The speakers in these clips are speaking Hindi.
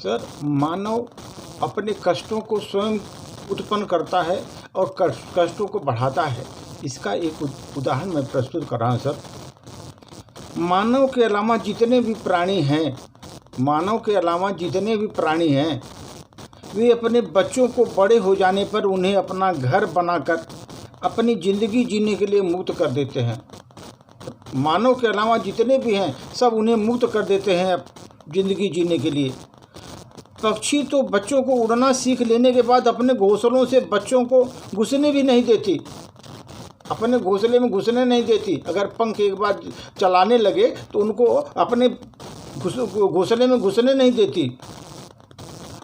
सर, मानव अपने कष्टों को स्वयं उत्पन्न करता है और कष्टों को बढ़ाता है। इसका एक उदाहरण मैं प्रस्तुत कर रहा हूँ सर। मानव के अलावा जितने भी प्राणी हैं, वे अपने बच्चों को बड़े हो जाने पर उन्हें अपना घर बनाकर अपनी ज़िंदगी जीने के लिए मुक्त कर देते हैं। मानव के अलावा जितने भी हैं, सब उन्हें मुक्त कर देते हैं ज़िंदगी जीने के लिए। पक्षी तो बच्चों को उड़ना सीख लेने के बाद अपने घोंसलों से बच्चों को घुसने भी नहीं देती, अपने घोंसले में घुसने नहीं देती। अगर पंख एक बार चलाने लगे तो उनको अपने घोंसले में घुसने नहीं देती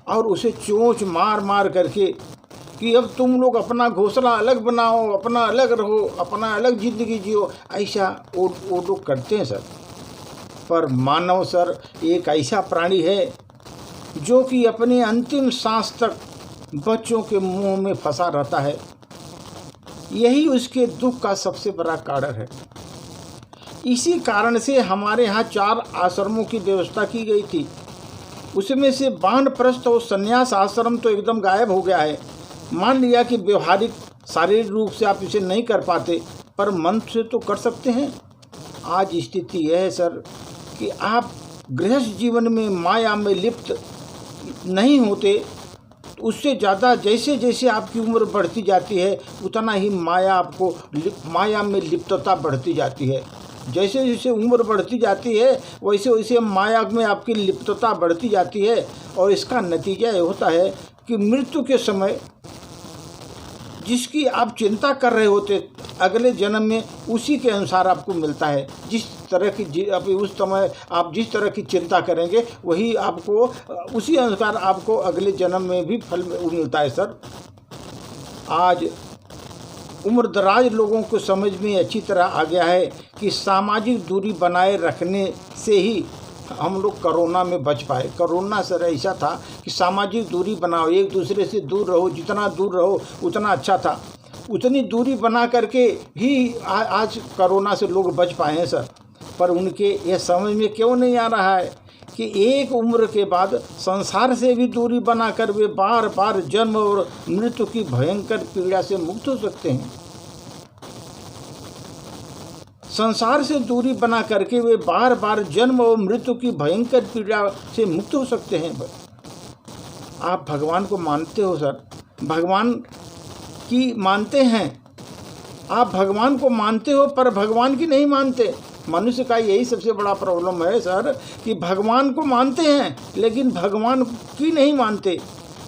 और उसे चोंच मार मार करके कि अब तुम लोग अपना घोंसला अलग बनाओ, अपना अलग रहो, अपना अलग ज़िंदगी जियो, ऐसा वो लोग करते हैं सर। पर मानव सर एक ऐसा प्राणी है जो कि अपने अंतिम सांस तक बच्चों के मुंह में फंसा रहता है। यही उसके दुख का सबसे बड़ा कारण है। इसी कारण से हमारे यहाँ 4 आश्रमों की व्यवस्था की गई थी। उसमें से वानप्रस्थ और संन्यास आश्रम तो एकदम गायब हो गया है। मान लिया कि व्यवहारिक शारीरिक रूप से आप इसे नहीं कर पाते, पर मन से तो कर सकते हैं। आज स्थिति यह है सर कि आप गृहस्थ जीवन में माया में लिप्त नहीं होते, उससे ज़्यादा जैसे जैसे आपकी उम्र बढ़ती जाती है उतना ही माया में लिप्तता बढ़ती जाती है। जैसे जैसे उम्र बढ़ती जाती है वैसे वैसे माया में आपकी लिप्तता बढ़ती जाती है और इसका नतीजा ये होता है कि मृत्यु के समय जिसकी आप चिंता कर रहे होते अगले जन्म में उसी के अनुसार आपको मिलता है। जिस तरह की अभी उस समय आप जिस तरह की चिंता करेंगे वही आपको उसी अनुसार आपको अगले जन्म में भी फल मिलता है सर। आज उम्रदराज लोगों को समझ में अच्छी तरह आ गया है कि सामाजिक दूरी बनाए रखने से ही हम लोग कोरोना में बच पाए। कोरोना सर ऐसा था कि सामाजिक दूरी बनाओ, एक दूसरे से दूर रहो, जितना दूर रहो उतना अच्छा था। उतनी दूरी बना करके ही आज कोरोना से लोग बच पाए हैं सर। पर उनके ये समझ में क्यों नहीं आ रहा है कि एक उम्र के बाद संसार से भी दूरी बनाकर वे बार बार जन्म और मृत्यु की भयंकर पीड़ा से मुक्त हो सकते हैं। संसार से दूरी बना करके वे बार बार जन्म और मृत्यु की भयंकर पीड़ा से मुक्त हो सकते हैं। आप भगवान को मानते हो सर, भगवान की मानते हैं, आप भगवान को मानते हो पर भगवान की नहीं मानते। मनुष्य का यही सबसे बड़ा प्रॉब्लम है सर कि भगवान को मानते हैं लेकिन भगवान की नहीं मानते।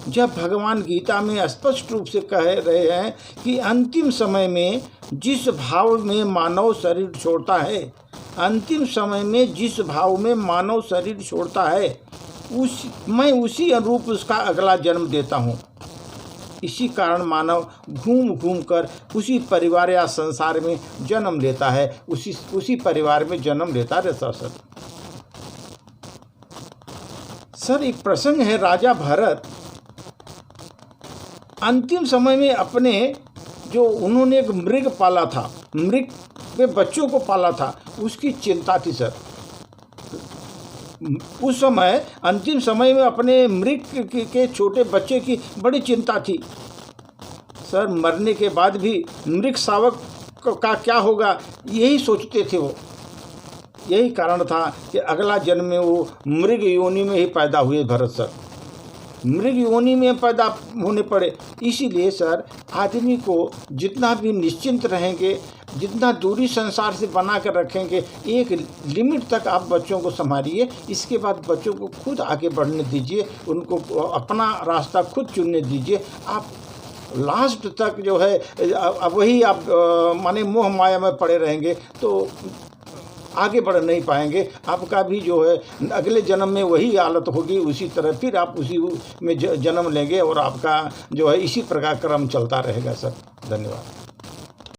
जब भगवान गीता में स्पष्ट रूप से कह रहे हैं कि अंतिम समय में जिस भाव में मानव शरीर छोड़ता है, अंतिम समय में जिस भाव में मानव शरीर छोड़ता है मैं उसी अनुरूप उसका अगला जन्म देता हूँ। इसी कारण मानव घूम घूम कर उसी परिवार या संसार में जन्म लेता है, उसी परिवार में जन्म लेता रहता सर। एक प्रसंग है, राजा भरत अंतिम समय में अपने जो उन्होंने एक मृग पाला था, मृग के बच्चों को पाला था, उसकी चिंता थी सर। उस समय अंतिम समय में अपने मृग के छोटे बच्चे की बड़ी चिंता थी सर। मरने के बाद भी मृग शावक का क्या होगा यही सोचते थे वो। यही कारण था कि अगला जन्म में वो मृग योनि में ही पैदा हुए भरत सर, मृग योनि में पैदा होने पड़े। इसीलिए सर आदमी को जितना भी निश्चिंत रहेंगे, जितना दूरी संसार से बना कर रखेंगे, एक लिमिट तक आप बच्चों को संभालिए। इसके बाद बच्चों को खुद आगे बढ़ने दीजिए, उनको अपना रास्ता खुद चुनने दीजिए। आप लास्ट तक जो है वही आप माने मोह माया में पड़े रहेंगे तो आगे बढ़ नहीं पाएंगे। आपका भी जो है अगले जन्म में वही हालत होगी, उसी तरह फिर आप उसी में जन्म लेंगे और आपका जो है इसी प्रकार क्रम चलता रहेगा सर। धन्यवाद।